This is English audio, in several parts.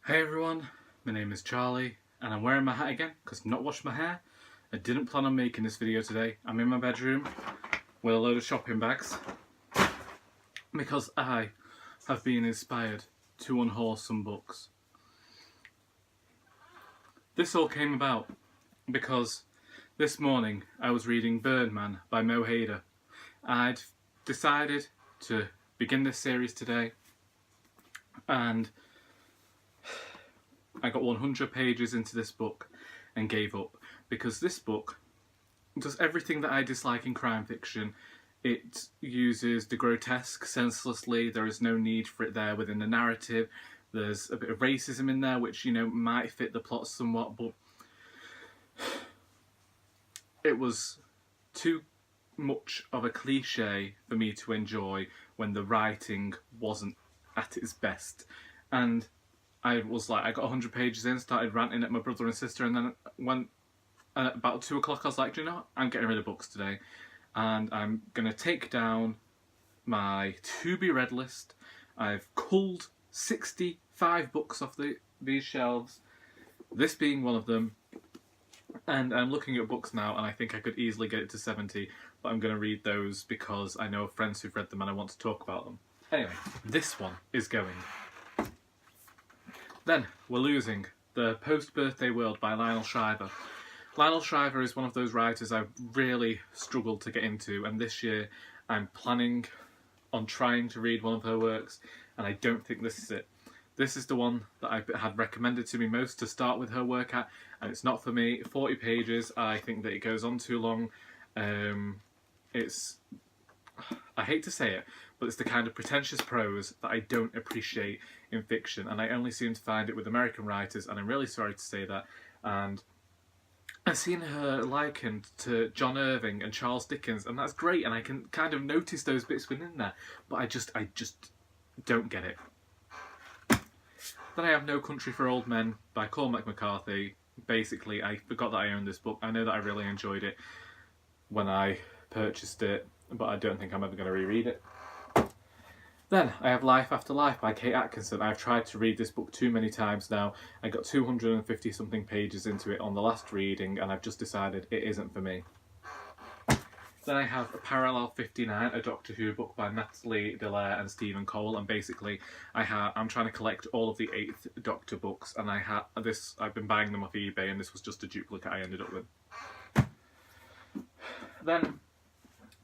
Hey everyone, my name is Charlie and I'm wearing my hat again because I've not washed my hair. I didn't plan on making this video today. I'm in my bedroom with a load of shopping bags because I have been inspired to unhaul some books. This all came about because this morning I was reading Birdman by Mo Hader. I'd decided to begin this series today and I got 100 pages into this book and gave up because this book does everything that I dislike in crime fiction. It uses the grotesque senselessly. There is no need for it there within the narrative. There's a bit of racism in there which, might fit the plot somewhat, but it was too much of a cliche for me to enjoy when the writing wasn't at its best. And I was like, I got 100 pages in, started ranting at my brother and sister, and then when at about 2 o'clock I was like, do you know what? I'm getting rid of books today, and I'm going to take down my to-be-read list. I've culled 65 books off these shelves, this being one of them, and I'm looking at books now, and I think I could easily get it to 70, but I'm going to read those because I know friends who've read them and I want to talk about them. Anyway, this one is going. Then we're losing The Post-Birthday World by Lionel Shriver. Lionel Shriver is one of those writers I've really struggled to get into, and this year I'm planning on trying to read one of her works, and I don't think this is it. This is the one that I had recommended to me most to start with her work at, and it's not for me. 40 pages, I think that it goes on too long. I hate to say it, but it's the kind of pretentious prose that I don't appreciate in fiction, and I only seem to find it with American writers, and I'm really sorry to say that. And I've seen her likened to John Irving and Charles Dickens, and that's great, and I can kind of notice those bits within there, but I just don't get it. Then I have No Country for Old Men by Cormac McCarthy. Basically, I forgot that I owned this book. I know that I really enjoyed it when I purchased it, but I don't think I'm ever going to reread it. Then I have Life After Life by Kate Atkinson. I've tried to read this book too many times now. I got 250 something pages into it on the last reading, and I've just decided it isn't for me. Then I have Parallel 59, a Doctor Who book by Natalie Delaire and Stephen Cole, and basically I'm trying to collect all of the 8th Doctor books, and I've been buying them off eBay, and this was just a duplicate I ended up with. Then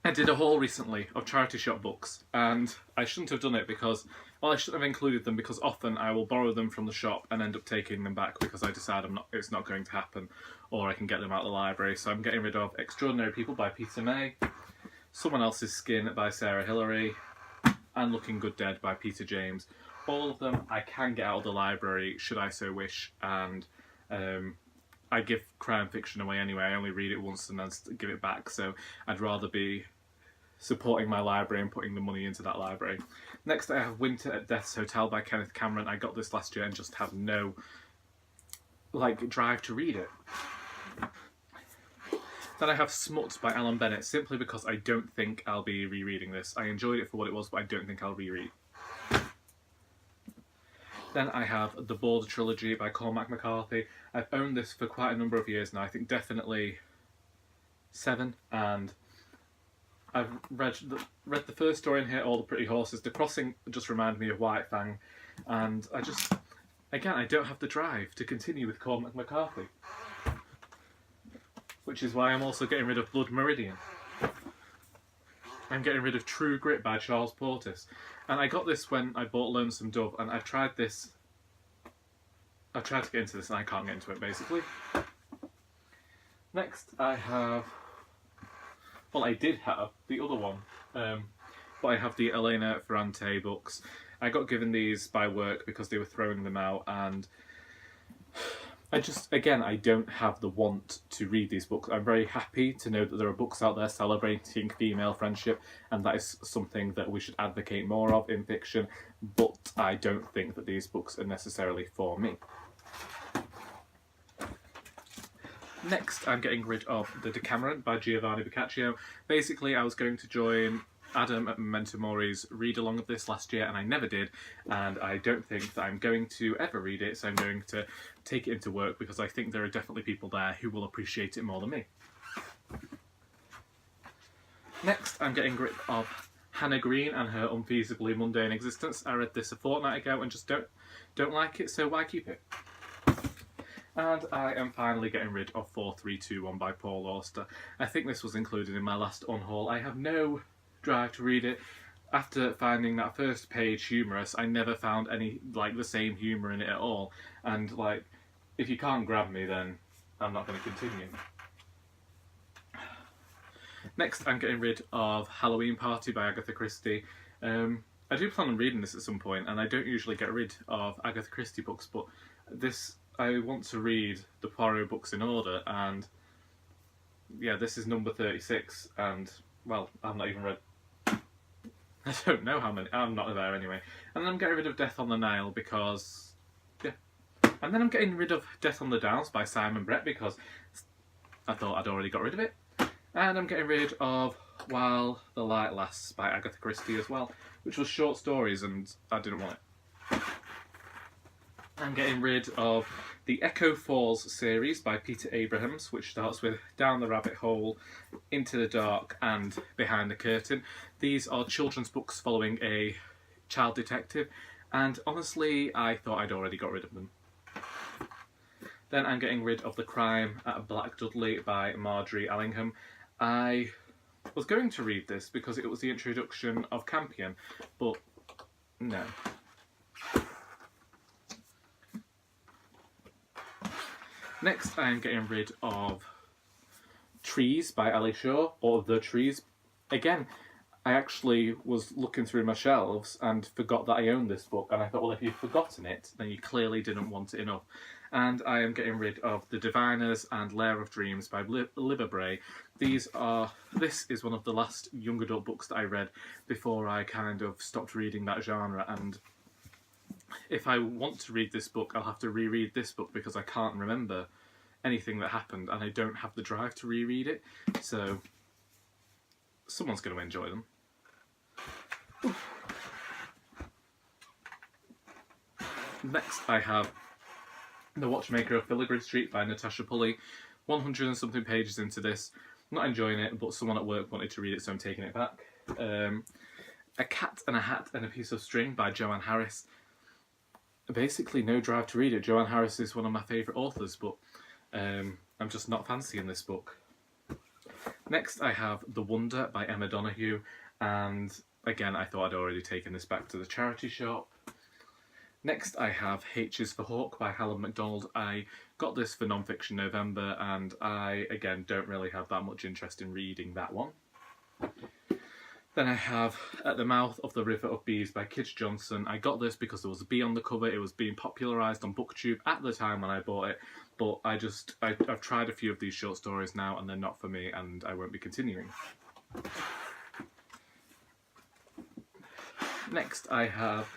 I did a haul recently of charity shop books, and I shouldn't have done it because, well, I shouldn't have included them because often I will borrow them from the shop and end up taking them back because I decide it's not going to happen, or I can get them out of the library. So I'm getting rid of Extraordinary People by Peter May, Someone Else's Skin by Sarah Hilary, and Looking Good Dead by Peter James. All of them I can get out of the library should I so wish, and I give crime fiction away anyway. I only read it once and then give it back, so I'd rather be supporting my library and putting the money into that library. Next I have Winter at Death's Hotel by Kenneth Cameron. I got this last year and just have no drive to read it. Then I have Smut by Alan Bennett, simply because I don't think I'll be rereading this. I enjoyed it for what it was, but I don't think I'll reread. Then I have The Border Trilogy by Cormac McCarthy. I've owned this for quite a number of years now, I think definitely 7, and I've read the first story in here, All the Pretty Horses. The Crossing just reminded me of White Fang, and I don't have the drive to continue with Cormac McCarthy. Which is why I'm also getting rid of Blood Meridian. I'm getting rid of True Grit by Charles Portis. And I got this when I bought Lonesome Dove, and I've tried to get into this and I can't get into it, basically. Next I did have the other one, but I have the Elena Ferrante books. I got given these by work because they were throwing them out, and I don't have the want to read these books. I'm very happy to know that there are books out there celebrating female friendship, and that is something that we should advocate more of in fiction, but I don't think that these books are necessarily for me. Next, I'm getting rid of The Decameron by Giovanni Boccaccio. Basically, I was going to join Adam at Memento Mori's read-along of this last year, and I never did, and I don't think that I'm going to ever read it, so I'm going to take it into work because I think there are definitely people there who will appreciate it more than me. Next, I'm getting rid of Hannah Green and Her Unfeasibly Mundane Existence. I read this a fortnight ago and just don't like it, so why keep it? And I am finally getting rid of 4321 by Paul Auster. I think this was included in my last Unhaul. I have no drive to read it. After finding that first page humorous, I never found any, like, the same humour in it at all. And, like, if you can't grab me, then I'm not going to continue. Next, I'm getting rid of Halloween Party by Agatha Christie. I do plan on reading this at some point, and I don't usually get rid of Agatha Christie books, but this, I want to read the Poirot books in order, and yeah, this is number 36, and, well, I've not even read... I don't know how many, I'm not there anyway. And then I'm getting rid of Death on the Nile because, yeah. And then I'm getting rid of Death on the Downs by Simon Brett because I thought I'd already got rid of it. And I'm getting rid of While the Light Lasts by Agatha Christie as well, which was short stories and I didn't want it. I'm getting rid of the Echo Falls series by Peter Abrahams, which starts with Down the Rabbit Hole, Into the Dark and Behind the Curtain. These are children's books following a child detective, and honestly I thought I'd already got rid of them. Then I'm getting rid of The Crime at Black Dudley by Marjorie Allingham. I was going to read this because it was the introduction of Campion, but no. Next, I am getting rid of Trees by Ali Shaw, or The Trees. Again, I actually was looking through my shelves and forgot that I owned this book, and I thought, well, if you've forgotten it, then you clearly didn't want it enough. And I am getting rid of The Diviners and Lair of Dreams by Libba Bray. This is one of the last young adult books that I read before I kind of stopped reading that genre, and if I want to read this book, I'll have to reread this book because I can't remember anything that happened and I don't have the drive to reread it, so someone's going to enjoy them. Next I have The Watchmaker of Filigree Street by Natasha Pulley. 100 and something pages into this. Not enjoying it, but someone at work wanted to read it, so I'm taking it back. A Cat and a Hat and a Piece of String by Joanne Harris. Basically no drive to read it. Joanne Harris is one of my favourite authors, but I'm just not fancying this book. Next I have The Wonder by Emma Donoghue, and again I thought I'd already taken this back to the charity shop. Next I have H is for Hawk by Helen MacDonald. I got this for Non-Fiction November and I, again, don't really have that much interest in reading that one. Then I have At the Mouth of the River of Bees by Kij Johnson. I got this because there was a bee on the cover. It was being popularised on BookTube at the time when I bought it, but I've tried a few of these short stories now and they're not for me and I won't be continuing. Next I have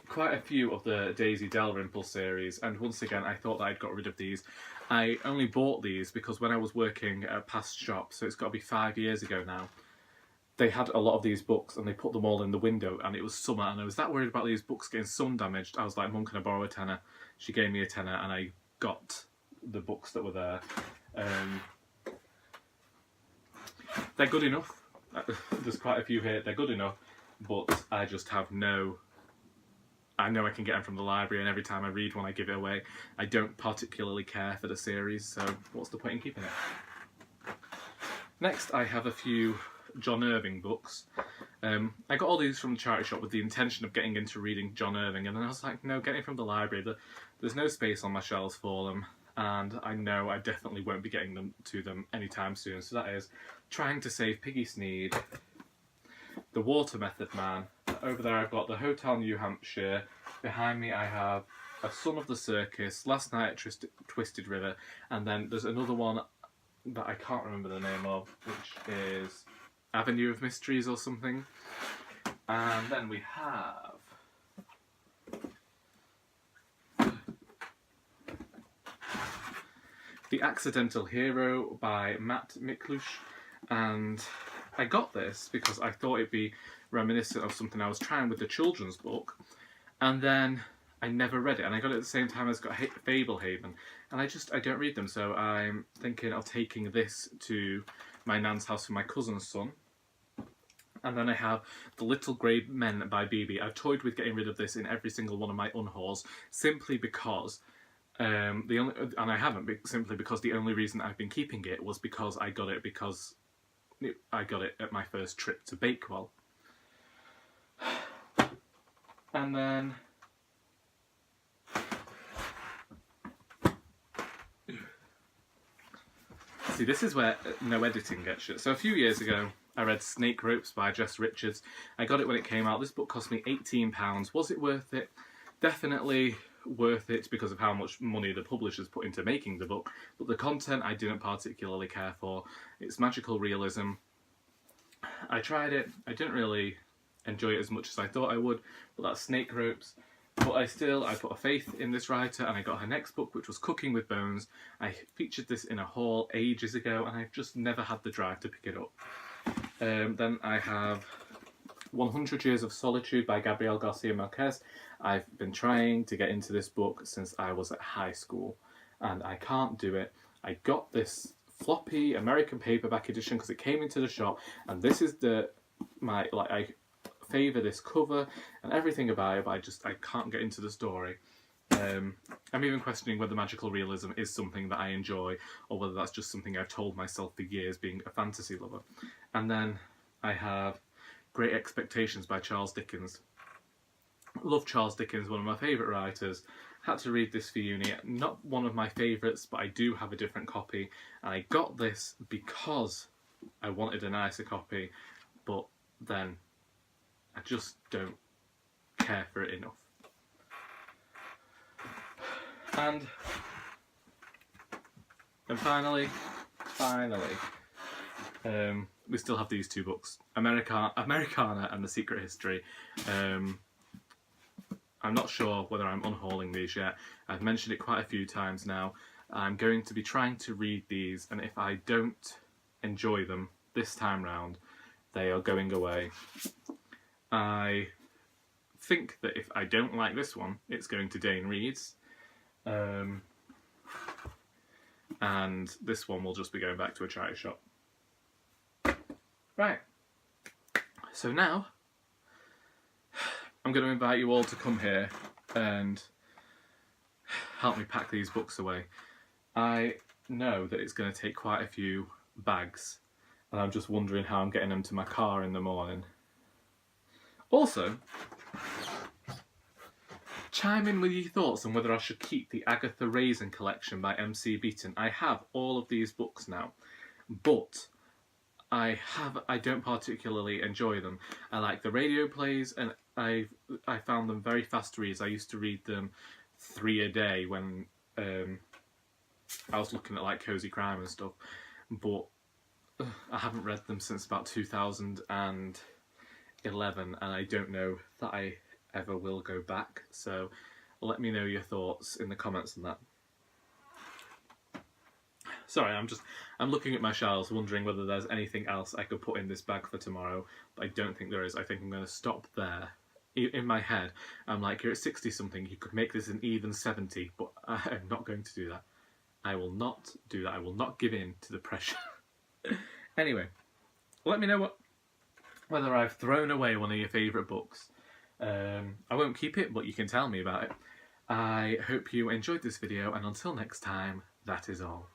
quite a few of the Daisy Dalrymple series, and once again I thought that I'd got rid of these. I only bought these because when I was working at a past shop, so it's got to be 5 years ago now, they had a lot of these books and they put them all in the window and it was summer and I was that worried about these books getting sun damaged. I was like, Mum, can I borrow a tenner? She gave me a tenner and I got the books that were there. They're good enough. There's quite a few here. They're good enough, but I just have no... I know I can get them from the library and every time I read one I give it away. I don't particularly care for the series, so what's the point in keeping it? Next I have a few John Irving books. I got all these from the charity shop with the intention of getting into reading John Irving, and then I was like, no, get it from the library. There's no space on my shelves for them, and I know I definitely won't be getting them to them anytime soon. So that is Trying to Save Piggy Sneed, The Water Method Man. Over there I've got The Hotel New Hampshire. Behind me I have A Son of the Circus, Last Night at Twisted River, and then there's another one that I can't remember the name of, which is Avenue of Mysteries or something. And then we have The Accidental Hero by Matt Miklush, and I got this because I thought it'd be reminiscent of something I was trying with the children's book, and then I never read it, and I got it at the same time as got Fablehaven, and I don't read them, so I'm thinking of taking this to my nan's house for my cousin's son. And then I have The Little Grey Men by BB. I've toyed with getting rid of this in every single one of my unhauls, simply because I haven't, simply because the only reason I've been keeping it was because I got it at my first trip to Bakewell. And then see, this is where no editing gets shit. So a few years ago, I read Snake Ropes by Jess Richards. I got it when it came out. This book cost me £18. Was it worth it? Definitely worth it because of how much money the publishers put into making the book. But the content I didn't particularly care for. It's magical realism. I tried it. I didn't really enjoy it as much as I thought I would. But that's Snake Ropes. But I put a faith in this writer, and I got her next book, which was Cooking with Bones. I featured this in a haul ages ago, and I've just never had the drive to pick it up. Then I have 100 Years of Solitude by Gabriel Garcia Marquez. I've been trying to get into this book since I was at high school, and I can't do it. I got this floppy American paperback edition because it came into the shop, and this is I favour this cover and everything about it, but I can't get into the story. I'm even questioning whether magical realism is something that I enjoy, or whether that's just something I've told myself for years, being a fantasy lover. And then I have Great Expectations by Charles Dickens. Love Charles Dickens, one of my favourite writers. Had to read this for uni. Not one of my favourites, but I do have a different copy. And I got this because I wanted a nicer copy, but then I just don't care for it enough. And finally, we still have these two books, Americana and The Secret History. I'm not sure whether I'm unhauling these yet. I've mentioned it quite a few times now. I'm going to be trying to read these, and if I don't enjoy them this time round, they are going away. I think that if I don't like this one, it's going to Dane Reed's. And this one will just be going back to a charity shop. Right. So now, I'm going to invite you all to come here and help me pack these books away. I know that it's going to take quite a few bags, and I'm just wondering how I'm getting them to my car in the morning. Also, chime in with your thoughts on whether I should keep the Agatha Raisin collection by MC Beaton. I have all of these books now, but I don't particularly enjoy them. I like the radio plays, and I found them very fast reads. I used to read them 3 a day when I was looking at like Cozy Crime and stuff, but I haven't read them since about 2011, and I don't know that I ever will go back. So let me know your thoughts in the comments on that. Sorry, I'm looking at my shelves, wondering whether there's anything else I could put in this bag for tomorrow, but I don't think there is. I think I'm going to stop there. In my head, I'm like, you're at 60 something, you could make this an even 70, but I'm not going to do that. I will not do that. I will not give in to the pressure. Anyway, let me know whether I've thrown away one of your favourite books. I won't keep it, but you can tell me about it. I hope you enjoyed this video, and until next time, that is all.